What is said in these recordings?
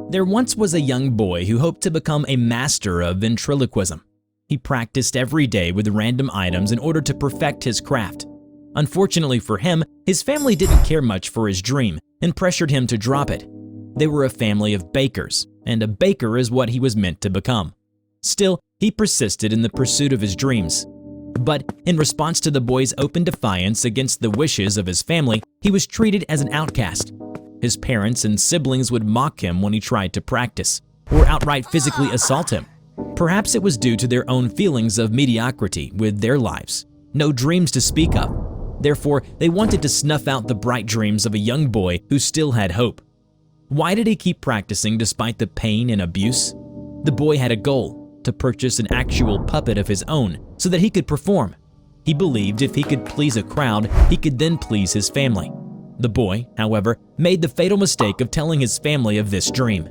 There once was a young boy who hoped to become a master of ventriloquism. He practiced every day with random items in order to perfect his craft. Unfortunately for him, his family didn't care much for his dream and pressured him to drop it. They were a family of bakers, and a baker is what he was meant to become. Still, he persisted in the pursuit of his dreams. But in response to the boy's open defiance against the wishes of his family, he was treated as an outcast. His parents and siblings would mock him when he tried to practice, or outright physically assault him. Perhaps it was due to their own feelings of mediocrity with their lives, no dreams to speak of. Therefore, they wanted to snuff out the bright dreams of a young boy who still had hope. Why did he keep practicing despite the pain and abuse? The boy had a goal: to purchase an actual puppet of his own so that he could perform. He believed if he could please a crowd, he could then please his family. The boy, however, made the fatal mistake of telling his family of this dream.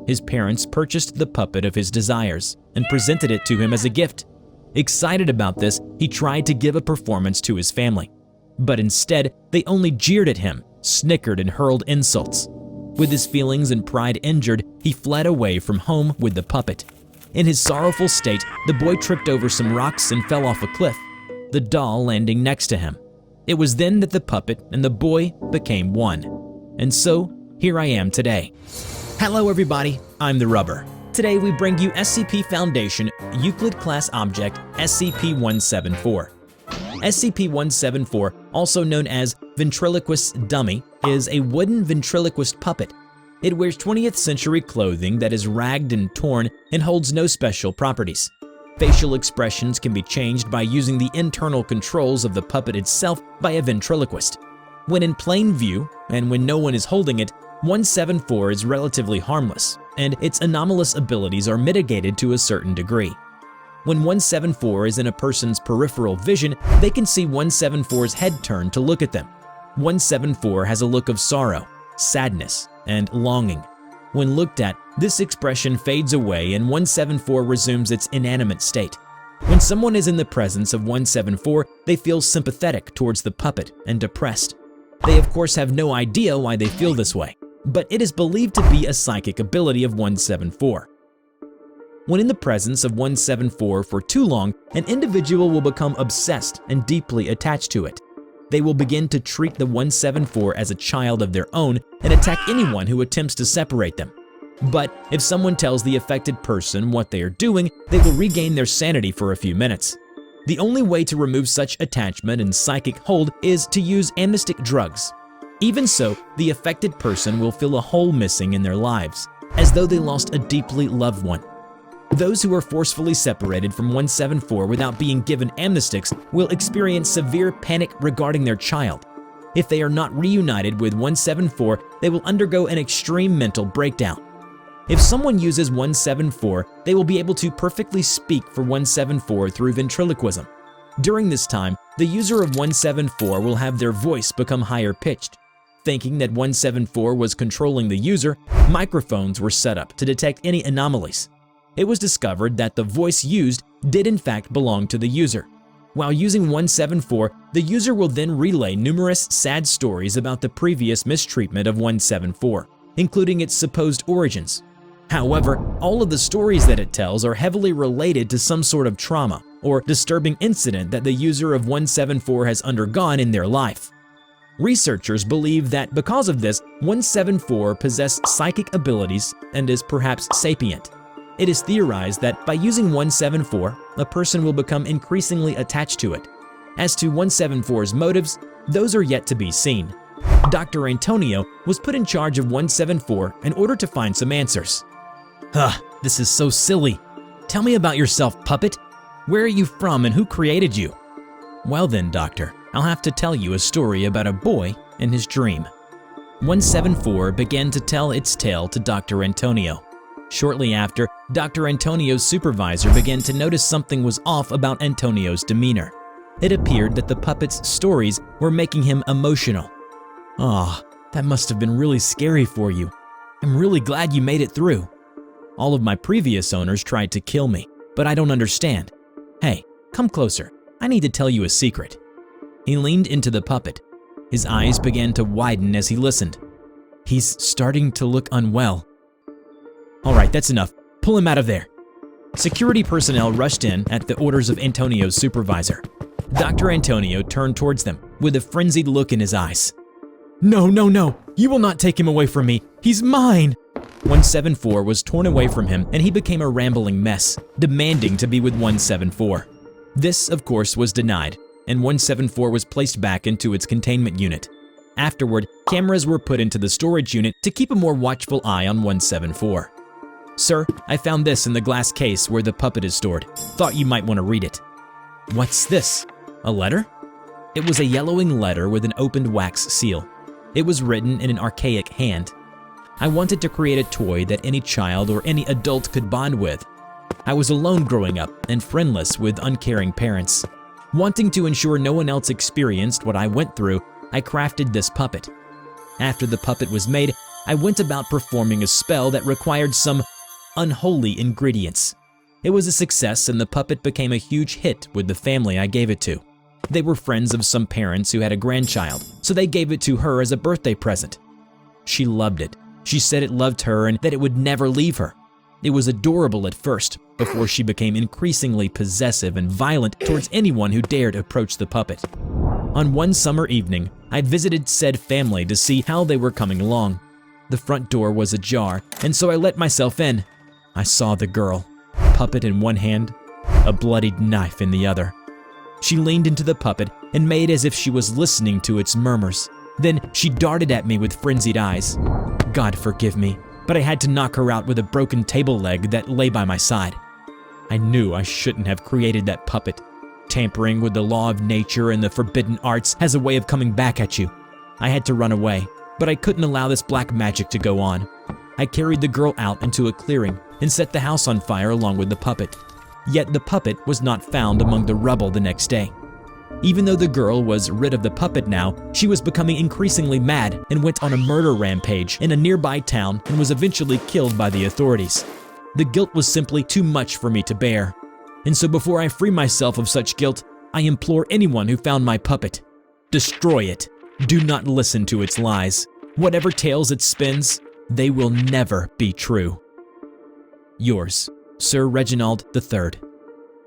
His parents purchased the puppet of his desires and presented it to him as a gift. Excited about this, he tried to give a performance to his family. But instead, they only jeered at him, snickered, and hurled insults. With his feelings and pride injured, he fled away from home with the puppet. In his sorrowful state, the boy tripped over some rocks and fell off a cliff, the doll landing next to him. It was then that the puppet and the boy became one. And so, here I am today. Hello everybody, I'm TheRubber. Today we bring you SCP Foundation Euclid Class Object SCP-174. SCP-174, also known as Ventriloquist Dummy, is a wooden ventriloquist puppet. It wears 20th century clothing that is ragged and torn and holds no special properties. Facial expressions can be changed by using the internal controls of the puppet itself by a ventriloquist. When in plain view, and when no one is holding it, 174 is relatively harmless, and its anomalous abilities are mitigated to a certain degree. When 174 is in a person's peripheral vision, they can see 174's head turn to look at them. 174 has a look of sorrow, sadness, and longing. When looked at, this expression fades away and 174 resumes its inanimate state. When someone is in the presence of 174, they feel sympathetic towards the puppet and depressed. They of course have no idea why they feel this way, but it is believed to be a psychic ability of 174. When in the presence of 174 for too long, an individual will become obsessed and deeply attached to it. They will begin to treat the 174 as a child of their own and attack anyone who attempts to separate them. But if someone tells the affected person what they are doing, they will regain their sanity for a few minutes. The only way to remove such attachment and psychic hold is to use amnestic drugs. Even so, the affected person will feel a hole missing in their lives, as though they lost a deeply loved one. Those who are forcefully separated from 174 without being given amnestics will experience severe panic regarding their child. If they are not reunited with 174, they will undergo an extreme mental breakdown. If someone uses 174, they will be able to perfectly speak for 174 through ventriloquism. During this time, the user of 174 will have their voice become higher pitched. Thinking that 174 was controlling the user, microphones were set up to detect any anomalies. It was discovered that the voice used did in fact belong to the user. While using 174, the user will then relay numerous sad stories about the previous mistreatment of 174, including its supposed origins. However, all of the stories that it tells are heavily related to some sort of trauma or disturbing incident that the user of 174 has undergone in their life. Researchers believe that because of this, 174 possesses psychic abilities and is perhaps sapient. It is theorized that by using 174, a person will become increasingly attached to it. As to 174's motives, those are yet to be seen. Dr. Antonio was put in charge of 174 in order to find some answers. This is so silly. Tell me about yourself, puppet. Where are you from and who created you? Well then, Doctor, I'll have to tell you a story about a boy and his dream. 174 began to tell its tale to Dr. Antonio. Shortly after, Dr. Antonio's supervisor began to notice something was off about Antonio's demeanor. It appeared that the puppet's stories were making him emotional. That must have been really scary for you. I'm really glad you made it through. All of my previous owners tried to kill me, but I don't understand. Hey, come closer. I need to tell you a secret. He leaned into the puppet. His eyes began to widen as he listened. He's starting to look unwell. All right, that's enough. Pull him out of there. Security personnel rushed in at the orders of Antonio's supervisor. Dr. Antonio turned towards them with a frenzied look in his eyes. No, no, no, you will not take him away from me. He's mine. 174 was torn away from him and he became a rambling mess, demanding to be with 174. This, of course, was denied, and 174 was placed back into its containment unit. Afterward, cameras were put into the storage unit to keep a more watchful eye on 174. Sir, I found this in the glass case where the puppet is stored. Thought you might want to read it. What's this? A letter? It was a yellowing letter with an opened wax seal. It was written in an archaic hand. I wanted to create a toy that any child or any adult could bond with. I was alone growing up and friendless with uncaring parents. Wanting to ensure no one else experienced what I went through, I crafted this puppet. After the puppet was made, I went about performing a spell that required some unholy ingredients. It was a success and the puppet became a huge hit with the family I gave it to. They were friends of some parents who had a grandchild, so they gave it to her as a birthday present. She loved it. She said it loved her and that it would never leave her. It was adorable at first, before she became increasingly possessive and violent towards anyone who dared approach the puppet. On one summer evening, I visited said family to see how they were coming along. The front door was ajar, and so I let myself in. I saw the girl, puppet in one hand, a bloodied knife in the other. She leaned into the puppet and made as if she was listening to its murmurs. Then she darted at me with frenzied eyes. God forgive me, but I had to knock her out with a broken table leg that lay by my side. I knew I shouldn't have created that puppet. Tampering with the law of nature and the forbidden arts has a way of coming back at you. I had to run away, but I couldn't allow this black magic to go on. I carried the girl out into a clearing and set the house on fire along with the puppet. Yet the puppet was not found among the rubble the next day. Even though the girl was rid of the puppet now, she was becoming increasingly mad and went on a murder rampage in a nearby town and was eventually killed by the authorities. The guilt was simply too much for me to bear. And so before I free myself of such guilt, I implore anyone who found my puppet, destroy it. Do not listen to its lies. Whatever tales it spins, they will never be true. Yours, Sir Reginald III.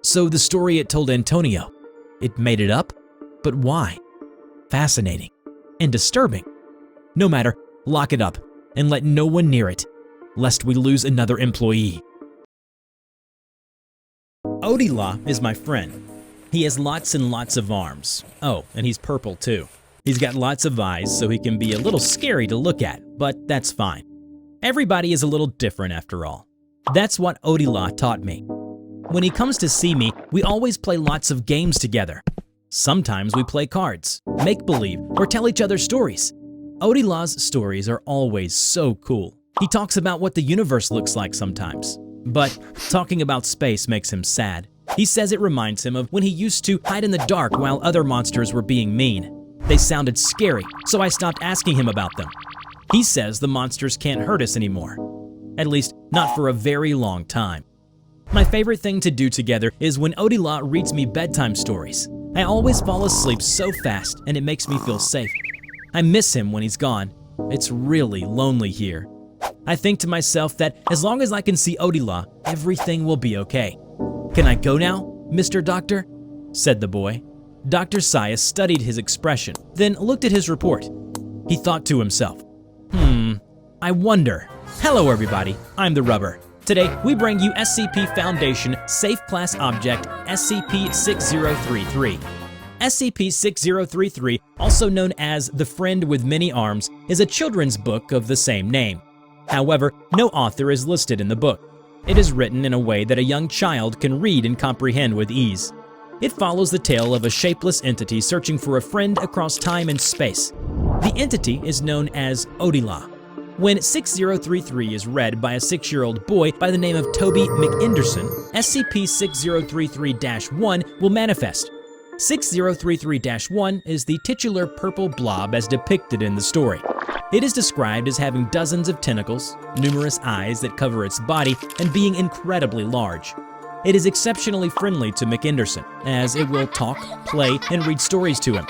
So the story it told Antonio, it made it up? But why? Fascinating and disturbing. No matter, lock it up and let no one near it, lest we lose another employee. Odila is my friend. He has lots and lots of arms. Oh, and he's purple too. He's got lots of eyes, so he can be a little scary to look at, but that's fine. Everybody is a little different after all. That's what Odila taught me. When he comes to see me, we always play lots of games together. Sometimes we play cards, make-believe, or tell each other stories. Odila's stories are always so cool. He talks about what the universe looks like sometimes. But talking about space makes him sad. He says it reminds him of when he used to hide in the dark while other monsters were being mean. They sounded scary, so I stopped asking him about them. He says the monsters can't hurt us anymore. At least, not for a very long time. My favorite thing to do together is when Odila reads me bedtime stories. I always fall asleep so fast and it makes me feel safe. I miss him when he's gone. It's really lonely here. I think to myself that as long as I can see Odila, everything will be okay. Can I go now, Mr. Doctor? Said the boy. Dr. Sias studied his expression, then looked at his report. He thought to himself, I wonder. Hello everybody, I'm TheRubber. Today, we bring you SCP Foundation Safe Class Object SCP-6033. SCP-6033, also known as The Friend with Many Arms, is a children's book of the same name. However, no author is listed in the book. It is written in a way that a young child can read and comprehend with ease. It follows the tale of a shapeless entity searching for a friend across time and space. The entity is known as Odila. When 6033 is read by a 6-year-old boy by the name of Toby McInderson, SCP-6033-1 will manifest. 6033-1 is the titular purple blob as depicted in the story. It is described as having dozens of tentacles, numerous eyes that cover its body, and being incredibly large. It is exceptionally friendly to McInderson, as it will talk, play, and read stories to him.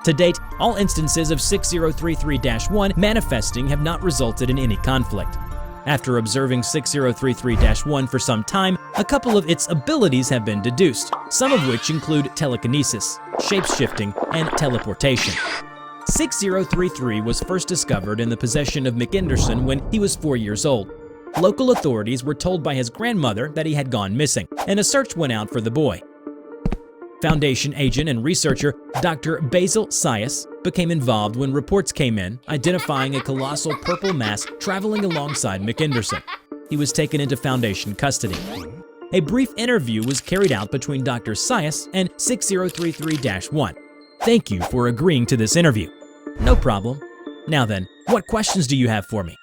To date, all instances of 6033-1 manifesting have not resulted in any conflict. After observing 6033-1 for some time, a couple of its abilities have been deduced, some of which include telekinesis, shape-shifting, and teleportation. 6033 was first discovered in the possession of McInderson when he was 4 years old. Local authorities were told by his grandmother that he had gone missing, and a search went out for the boy. Foundation agent and researcher Dr. Basil Sias became involved when reports came in identifying a colossal purple mass traveling alongside McInderson. He was taken into Foundation custody. A brief interview was carried out between Dr. Sias and 6033-1. Thank you for agreeing to this interview. No problem. Now then, what questions do you have for me?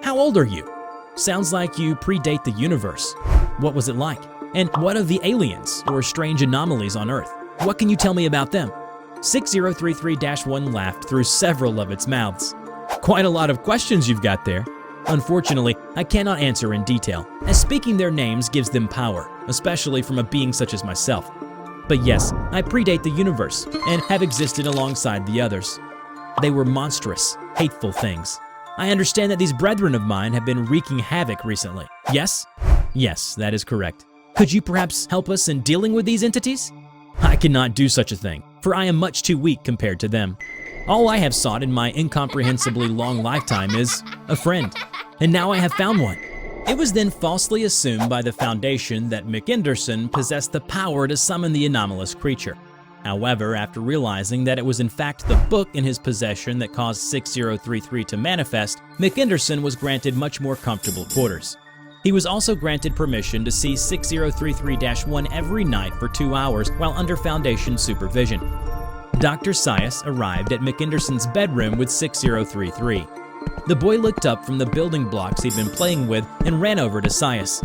How old are you? Sounds like you predate the universe. What was it like? And what of the aliens or strange anomalies on Earth? What can you tell me about them? 6033-1 laughed through several of its mouths. Quite a lot of questions you've got there. Unfortunately, I cannot answer in detail, as speaking their names gives them power, especially from a being such as myself. But yes, I predate the universe and have existed alongside the others. They were monstrous, hateful things. I understand that these brethren of mine have been wreaking havoc recently. Yes? Yes, that is correct. Could you perhaps help us in dealing with these entities? I cannot do such a thing, for I am much too weak compared to them. All I have sought in my incomprehensibly long lifetime is a friend, and now I have found one. It was then falsely assumed by the Foundation that McInderson possessed the power to summon the anomalous creature. However, after realizing that it was in fact the book in his possession that caused 6033 to manifest, McInderson was granted much more comfortable quarters. He was also granted permission to see 6033-1 every night for 2 hours while under Foundation supervision. Dr. Sias arrived at McInderson's bedroom with 6033. The boy looked up from the building blocks he'd been playing with and ran over to Sias.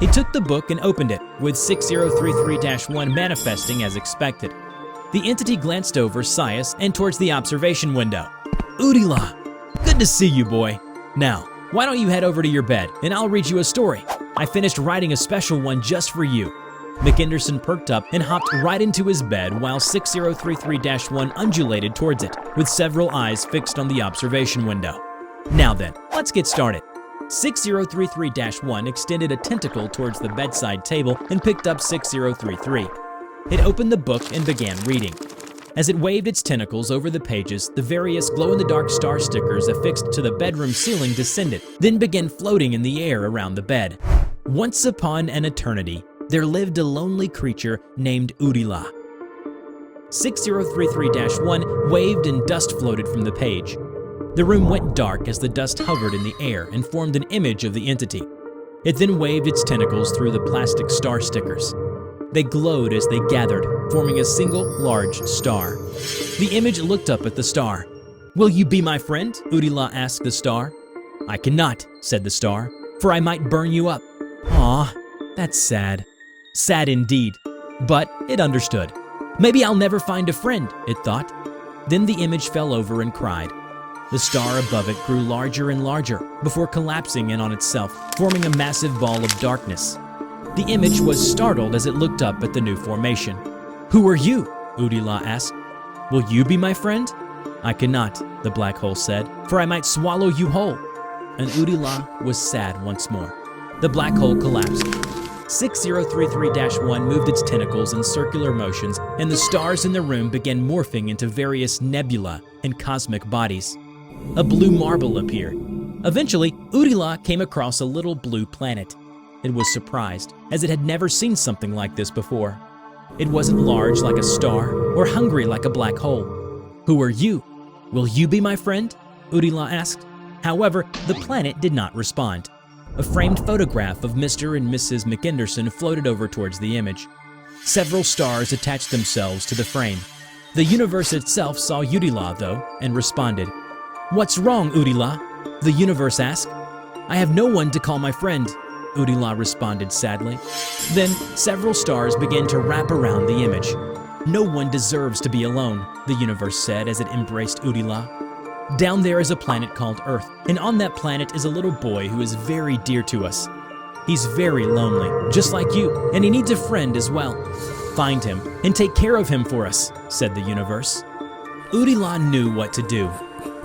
He took the book and opened it, with 6033-1 manifesting as expected. The entity glanced over Sias and towards the observation window. Udila! Good to see you, boy. Now, why don't you head over to your bed, and I'll read you a story. I finished writing a special one just for you. McInderson perked up and hopped right into his bed while 6033-1 undulated towards it, with several eyes fixed on the observation window. Now then, let's get started. 6033-1 extended a tentacle towards the bedside table and picked up 6033. It opened the book and began reading. As it waved its tentacles over the pages, the various glow-in-the-dark star stickers affixed to the bedroom ceiling descended, then began floating in the air around the bed. Once upon an eternity, there lived a lonely creature named Udila. 6033-1 waved and dust floated from the page. The room went dark as the dust hovered in the air and formed an image of the entity. It then waved its tentacles through the plastic star stickers. They glowed as they gathered, forming a single large star. The image looked up at the star. "Will you be my friend?" Udila asked the star. "I cannot," said the star, "for I might burn you up." Aw, that's sad. Sad indeed. But it understood. Maybe I'll never find a friend, it thought. Then the image fell over and cried. The star above it grew larger and larger before collapsing in on itself, forming a massive ball of darkness. The image was startled as it looked up at the new formation. "Who are you?" Udila asked. "Will you be my friend?" "I cannot," the black hole said, "for I might swallow you whole." And Udila was sad once more. The black hole collapsed. 6033-1 moved its tentacles in circular motions, and the stars in the room began morphing into various nebula and cosmic bodies. A blue marble appeared. Eventually, Udila came across a little blue planet. It was surprised, as it had never seen something like this before. It wasn't large like a star or hungry like a black hole. "Who are you? Will you be my friend?" Udila asked. However, the planet did not respond. A framed photograph of Mr. and Mrs. McInderson floated over towards the image. Several stars attached themselves to the frame. The universe itself saw Udila, though, and responded. "What's wrong, Udila?" the universe asked. "I have no one to call my friend," Udila responded sadly. Then, several stars began to wrap around the image. "No one deserves to be alone," the universe said as it embraced Udila. "Down there is a planet called Earth, and on that planet is a little boy who is very dear to us. He's very lonely, just like you, and he needs a friend as well. Find him and take care of him for us," said the universe. Udila knew what to do.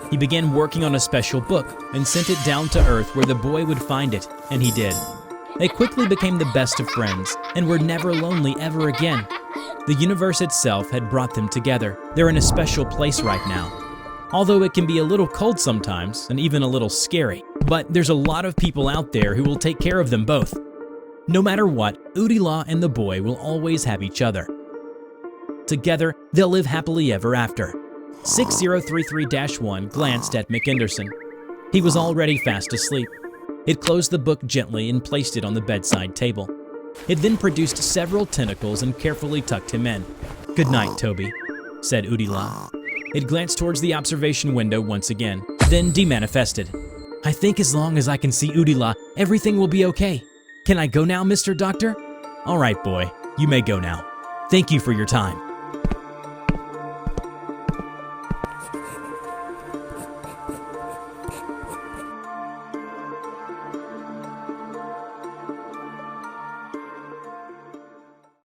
He began working on a special book and sent it down to Earth where the boy would find it, and he did. They quickly became the best of friends and were never lonely ever again. The universe itself had brought them together. They're in a special place right now. Although it can be a little cold sometimes and even a little scary, but there's a lot of people out there who will take care of them both. No matter what, Udila and the boy will always have each other. Together, they'll live happily ever after. 6033-1 glanced at McInderson. He was already fast asleep. It closed the book gently and placed it on the bedside table. It then produced several tentacles and carefully tucked him in. "Good night, Toby," said Udila. It glanced towards the observation window once again, then demanifested. "I think as long as I can see Udila, everything will be okay. Can I go now, Mr. Doctor?" "All right, boy, you may go now. Thank you for your time."